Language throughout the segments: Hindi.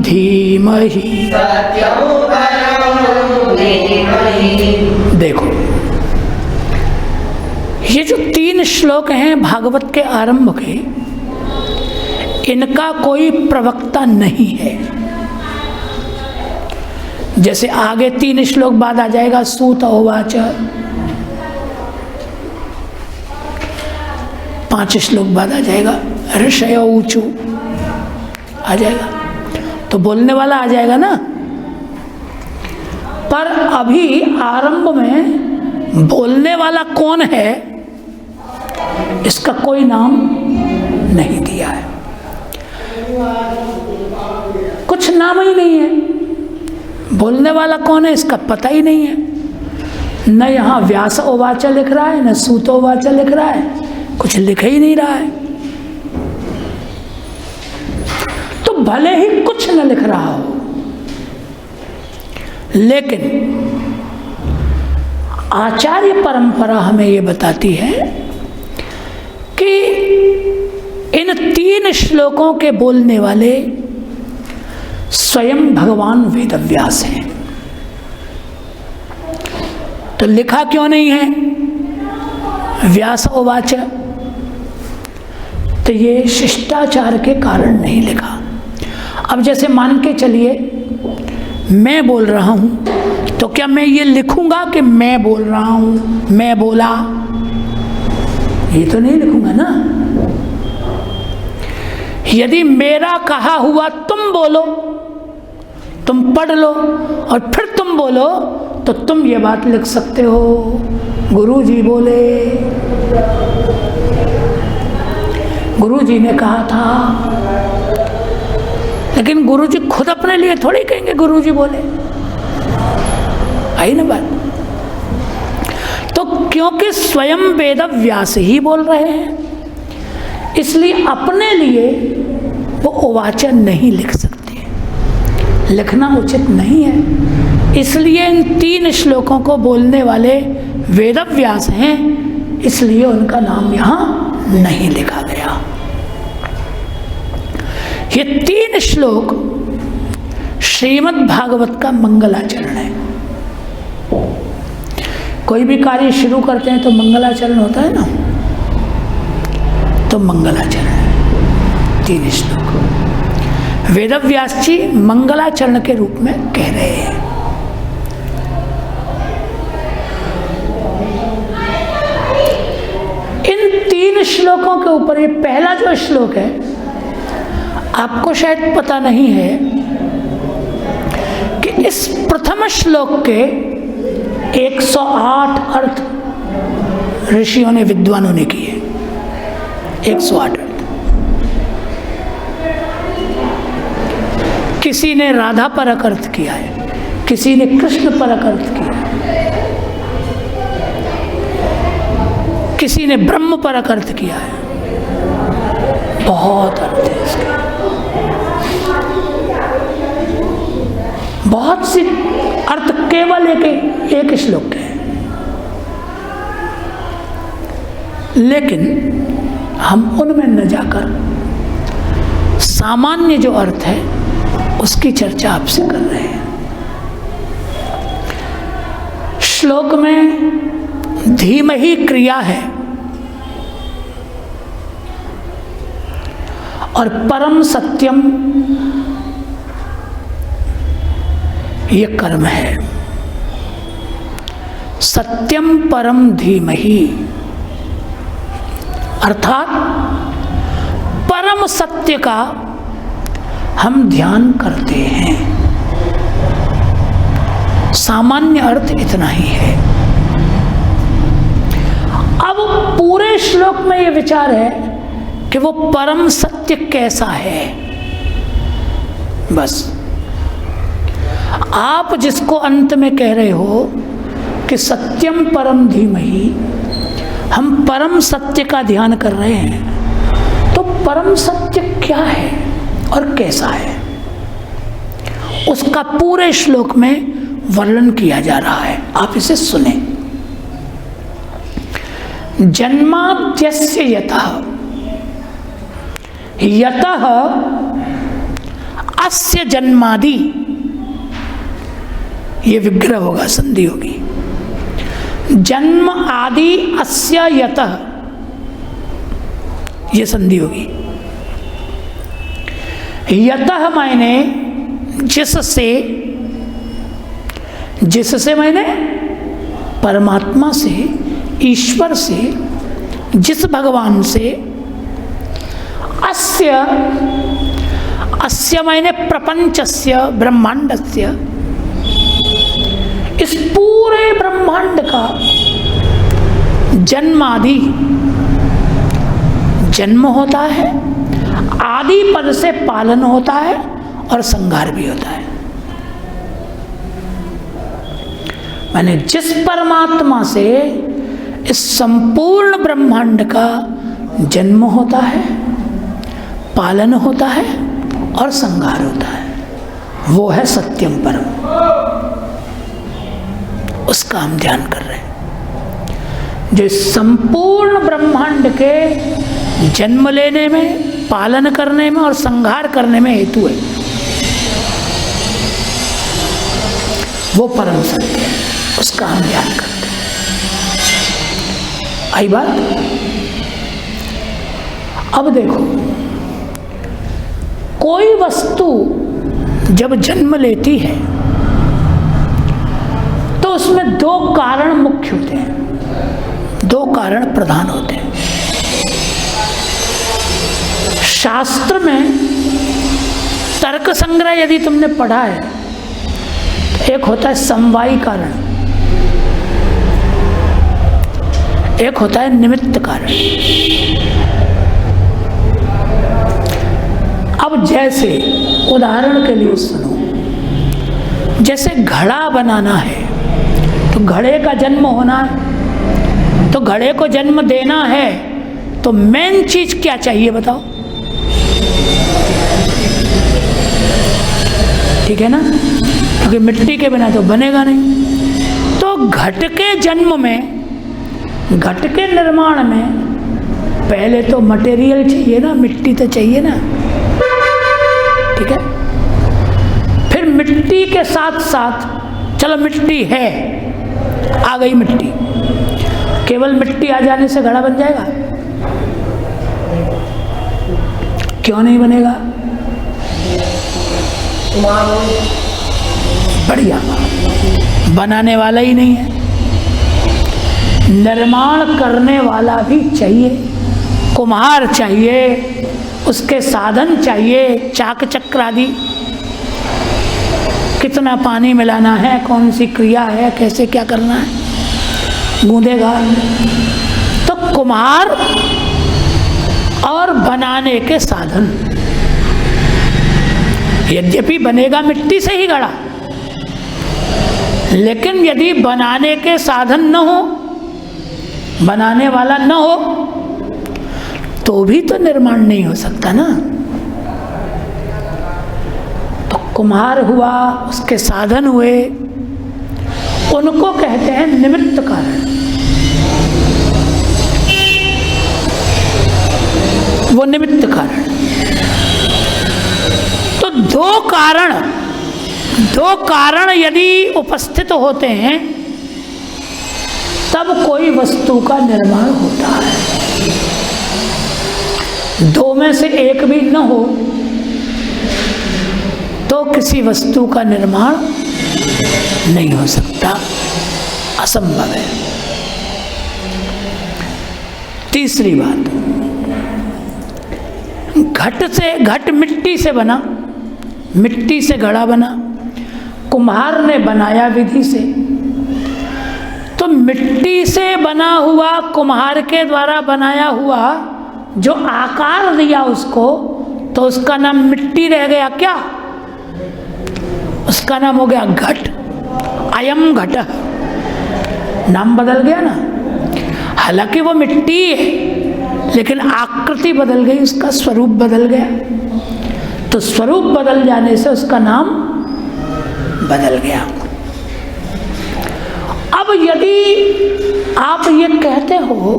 धीमहि। देखो ये जो 3 श्लोक हैं भागवत के आरंभ के, इनका कोई प्रवक्ता नहीं है। जैसे आगे 3 श्लोक बाद आ जाएगा सूत उवाच, 5 श्लोक बाद आ जाएगा ऋषय ऊचु, आ जाएगा तो बोलने वाला आ जाएगा ना। पर अभी आरंभ में बोलने वाला कौन है इसका कोई नाम नहीं दिया है, कुछ नाम ही नहीं है। बोलने वाला कौन है इसका पता ही नहीं है। न यहाँ व्यास उवाच लिख रहा है, न सूत उवाच लिख रहा है, कुछ लिख ही नहीं रहा है। तो भले ही कुछ न लिख रहा हो, लेकिन आचार्य परंपरा हमें ये बताती है कि इन 3 श्लोकों के बोलने वाले स्वयं भगवान वेदव्यास हैं। तो लिखा क्यों नहीं है व्यास उवाच? तो ये शिष्टाचार के कारण नहीं लिखा। अब जैसे मान के चलिए मैं बोल रहा हूं, तो क्या मैं ये लिखूंगा कि मैं बोल रहा हूं, मैं बोला? ये तो नहीं लिखूंगा ना। यदि मेरा कहा हुआ तुम बोलो, तुम पढ़ लो और फिर तुम बोलो, तो तुम ये बात लिख सकते हो गुरु जी बोले, गुरु जी ने कहा था। लेकिन गुरु जी खुद अपने लिए थोड़ी कहेंगे गुरु जी बोले, आई ना बात। तो क्योंकि स्वयं वेद व्यास ही बोल रहे हैं, इसलिए अपने लिए वो उवाचन नहीं लिख सकते, लिखना उचित नहीं है। इसलिए इन 3 श्लोकों को बोलने वाले वेद व्यास हैं, इसलिए उनका नाम यहाँ नहीं लिखा गया। ये 3 श्लोक श्रीमद् भागवत का मंगलाचरण है। कोई भी कार्य शुरू करते हैं तो मंगलाचरण होता है ना, तो मंगलाचरण है 3 श्लोक वेदव्यास जी मंगलाचरण के रूप में कह रहे हैं। इन 3 श्लोकों के ऊपर ये पहला जो श्लोक है, आपको शायद पता नहीं है कि इस प्रथम श्लोक के 108 अर्थ ऋषियों ने, विद्वानों ने किए। 108 अर्थ। किसी ने राधा परक अर्थ किया है, किसी ने कृष्ण परक अर्थ किया है, किसी ने ब्रह्म परक अर्थ किया है। बहुत अर्थ है इसके, बहुत सी अर्थ केवल एक श्लोक के हैं। लेकिन हम उनमें न जाकर सामान्य जो अर्थ है उसकी चर्चा आपसे कर रहे हैं। श्लोक में धीमहि क्रिया है और परम सत्यम ये कर्म है। सत्यम परम धीमहि अर्थात परम सत्य का हम ध्यान करते हैं। सामान्य अर्थ इतना ही है। अब पूरे श्लोक में ये विचार है कि वो परम सत्य कैसा है। बस आप जिसको अंत में कह रहे हो कि सत्यम परम धीमहि, हम परम सत्य का ध्यान कर रहे हैं, तो परम सत्य क्या है और कैसा है, उसका पूरे श्लोक में वर्णन किया जा रहा है। आप इसे सुने। जन्माद्यस्य यतः, यतः अस्य जन्मादि, ये विग्रह होगा, संधि होगी। जन्म आदि अस्य यतः, ये संधि होगी। यतः मायने जिससे, जिससे मायने परमात्मा से, ईश्वर से, जिस भगवान से। अस्य, अस्य मायने प्रपंचस्य, ब्रह्मांडस्य, इस पूरे ब्रह्मांड का जन्मादि, जन्म होता है, आदि पद से पालन होता है और संहार भी होता है। माने जिस परमात्मा से इस संपूर्ण ब्रह्मांड का जन्म होता है, पालन होता है और संहार होता है, वो है सत्यम परम। उसका हम ध्यान कर रहे हैं। जो संपूर्ण ब्रह्मांड के जन्म लेने में, पालन करने में और संहार करने में हेतु है, वो परम सत्य है। उसका हम ध्यान करते हैं। आई बात? अब देखो, कोई वस्तु जब जन्म लेती है तो उसमें दो कारण मुख्य होते हैं, दो कारण प्रधान होते हैं। शास्त्र में तर्क संग्रह यदि तुमने पढ़ा है तो एक होता है समवायी कारण, एक होता है निमित्त कारण। अब जैसे उदाहरण के लिए सुनो, जैसे घड़ा बनाना है तो घड़े का जन्म होना है, तो घड़े को जन्म देना है तो मेन चीज क्या चाहिए बताओ? ठीक है ना, क्योंकि मिट्टी के बिना तो बनेगा नहीं। तो घट के जन्म में, घट के निर्माण में पहले तो मटेरियल चाहिए ना, मिट्टी तो चाहिए ना, ठीक है। फिर मिट्टी के साथ साथ, चलो मिट्टी है, आ गई मिट्टी, केवल मिट्टी आ जाने से घड़ा बन जाएगा? क्यों नहीं बनेगा? बढ़िया, बनाने वाला ही नहीं है, निर्माण करने वाला भी चाहिए, कुम्हार चाहिए, उसके साधन चाहिए, चाक चक्र आदि, कितना पानी मिलाना है, कौन सी क्रिया है, कैसे क्या करना है, गूंदेगा। तो कुम्हार और बनाने के साधन, यद्यपि बनेगा मिट्टी से ही घड़ा, लेकिन यदि बनाने के साधन न हो, बनाने वाला न हो, तो भी तो निर्माण नहीं हो सकता ना। तो कुम्हार हुआ, उसके साधन हुए, उनको कहते हैं निमित्त कारण। वो निमित्त कारण। तो दो कारण यदि उपस्थित होते हैं तब कोई वस्तु का निर्माण होता है। दो में से एक भी न हो तो किसी वस्तु का निर्माण नहीं हो सकता, असंभव है। तीसरी बात, घट मिट्टी से बना, मिट्टी से घड़ा बना, कुम्हार ने बनाया विधि से। तो मिट्टी से बना हुआ, कुम्हार के द्वारा बनाया हुआ जो आकार दिया उसको, तो उसका नाम मिट्टी रह गया क्या? उसका नाम हो गया घट। अयम घट, नाम बदल गया ना। हालांकि वो मिट्टी है, लेकिन आकृति बदल गई, उसका स्वरूप बदल गया। तो स्वरूप बदल जाने से उसका नाम बदल गया। अब यदि आप ये कहते हो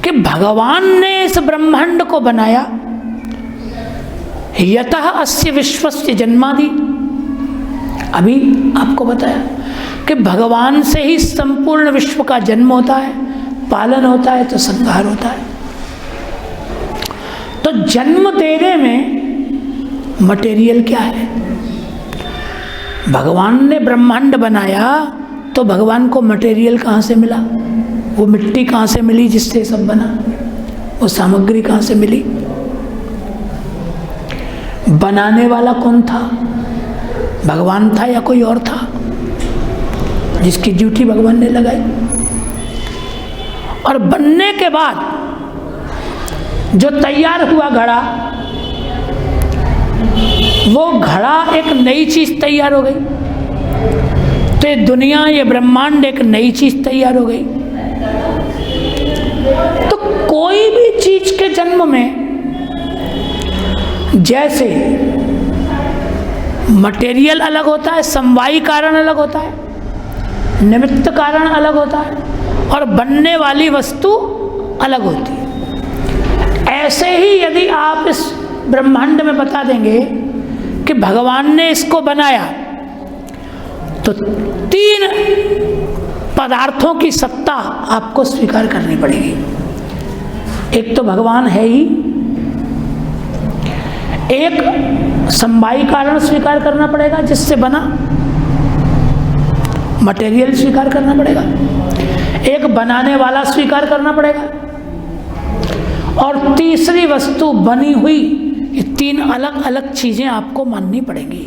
कि भगवान ने इस ब्रह्मांड को बनाया, यतः अस्य विश्वस्य जन्मादि, अभी आपको बताया कि भगवान से ही संपूर्ण विश्व का जन्म होता है, पालन होता है तो संहार होता है। तो जन्म देने में मटेरियल क्या है? भगवान ने ब्रह्मांड बनाया तो भगवान को मटेरियल कहाँ से मिला? वो मिट्टी कहाँ से मिली जिससे सब बना? वो सामग्री कहाँ से मिली? बनाने वाला कौन था? भगवान था या कोई और था जिसकी ड्यूटी भगवान ने लगाई? और बनने के बाद जो तैयार हुआ घड़ा, वो घड़ा एक नई चीज तैयार हो गई। तो ये दुनिया, ये ब्रह्मांड एक नई चीज तैयार हो गई। तो कोई भी चीज के जन्म में जैसे मटेरियल अलग होता है, समवायी कारण अलग होता है, निमित्त कारण अलग होता है, और बनने वाली वस्तु अलग होती है। ऐसे ही यदि आप इस ब्रह्मांड में बता देंगे कि भगवान ने इसको बनाया, तो 3 पदार्थों की सत्ता आपको स्वीकार करनी पड़ेगी। एक तो भगवान है ही, एक समवायी कारण स्वीकार करना पड़ेगा जिससे बना, मटेरियल स्वीकार करना पड़ेगा, एक बनाने वाला स्वीकार करना पड़ेगा, और तीसरी वस्तु बनी हुई। ये 3 अलग अलग चीजें आपको माननी पड़ेंगी।